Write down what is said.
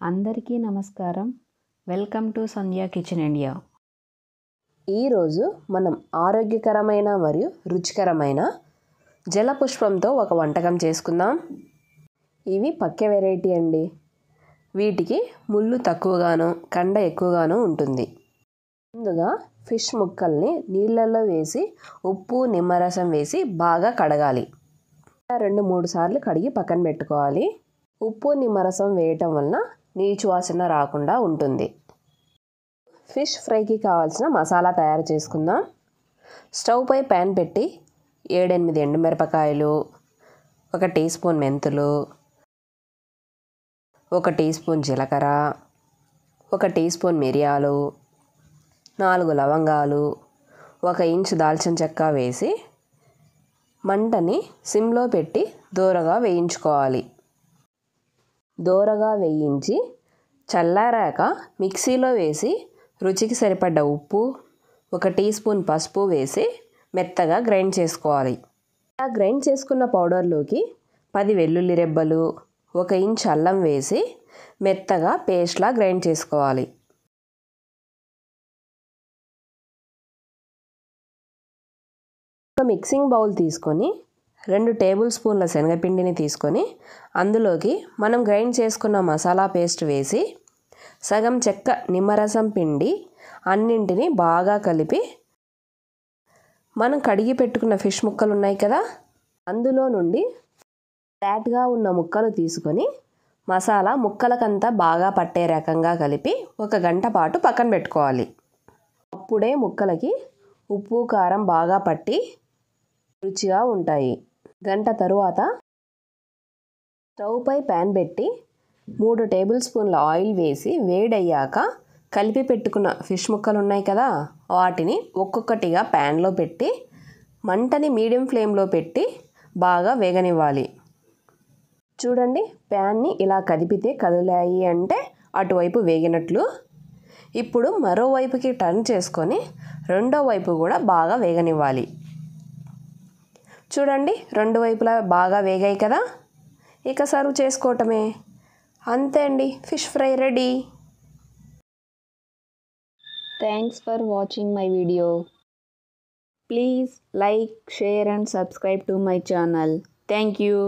అందరికీ నమస్కారం. Welcome to Sandhya kitchen India. ఈరోజు మనం ఆరోగ్యకరమైన మరియు రుచికరమైన జలపుష్పంతో ఒక వంటకం చేసుకుందాం. ఇవి పక్కే వెరైటీ అండి. వీటికి ముళ్ళు తక్కువగాను కండ ఎక్కువగాను ఉంటుంది. ముందుగా ఫిష్ ముక్కల్ని నీళ్ళల్లో వేసి ఉప్పు నిమ్మరసం వేసి బాగా కడగాలి. 2-3 సార్లు కడిగి పక్కన పెట్టుకోవాలి. ఉప్పు నిమ్మరసం వేయటం వలన నీచు వాసన రాకుండా ఉంటుంది. ఫిష్ ఫ్రైకి కావాల్సిన మసాలా తయారు చేసుకుందాం. స్టవ్ పై ప్యాన్ పెట్టి 7-8 ఎండుమిరపకాయలు, 1 టీ స్పూన్ మెంతులు, 1 టీ స్పూన్ జీలకర్ర, 1 టీ స్పూన్ మిరియాలు, 4 లవంగాలు, 1 ఇంచు దాల్చిన చెక్క వేసి మంటని సిమ్లో పెట్టి దోరగా వేయించుకోవాలి. దోరగా వేయించి చల్లారాక మిక్సీలో వేసి రుచికి సరిపడ్డ ఉప్పు, 1 టీ స్పూన్ పసుపు వేసి మెత్తగా గ్రైండ్ చేసుకోవాలి. ఇలా గ్రైండ్ చేసుకున్న పౌడర్లోకి 10 వెల్లుల్లి రెబ్బలు, 1 ఇంచ్ అల్లం వేసి మెత్తగా పేస్ట్లా గ్రైండ్ చేసుకోవాలి. ఒక మిక్సింగ్ బౌల్ తీసుకొని 2 టేబుల్ స్పూన్ల శనగపిండిని తీసుకొని అందులోకి మనం గ్రైండ్ చేసుకున్న మసాలా పేస్ట్ వేసి సగం చెక్క నిమ్మరసం పిండి అన్నింటినీ బాగా కలిపి మనం కడిగి పెట్టుకున్న ఫిష్ ముక్కలు ఉన్నాయి కదా, అందులో నుండి ఫ్లాట్గా ఉన్న ముక్కలు తీసుకొని మసాలా ముక్కలకంతా బాగా పట్టే రకంగా కలిపి 1 గంట పాటు పక్కన పెట్టుకోవాలి. అప్పుడే ముక్కలకి ఉప్పు కారం బాగా పట్టి రుచిగా ఉంటాయి. గంట తరువాత స్టవ్ పై ప్యాన్ పెట్టి 3 టేబుల్ స్పూన్ల ఆయిల్ వేసి వేడయ్యాక కలిపి పెట్టుకున్న ఫిష్ ముక్కలు ఉన్నాయి కదా, వాటిని ఒక్కొక్కటిగా ప్యాన్లో పెట్టి మంటని మీడియం ఫ్లేమ్లో పెట్టి బాగా వేగనివ్వాలి. చూడండి, ప్యాన్ని ఇలా కదిపితే కదిలాయి అంటే అటువైపు వేగినట్లు. ఇప్పుడు మరోవైపుకి టర్న్ చేసుకొని రెండో వైపు కూడా బాగా వేగనివ్వాలి. చూడండి, 2 వైపులా బాగా వేగాయి కదా, ఇక సర్వ్ చేసుకోవటమే. అంతే అండి, fish fry ready. Thanks for watching my video. Please like, share and subscribe to my channel. Thank you.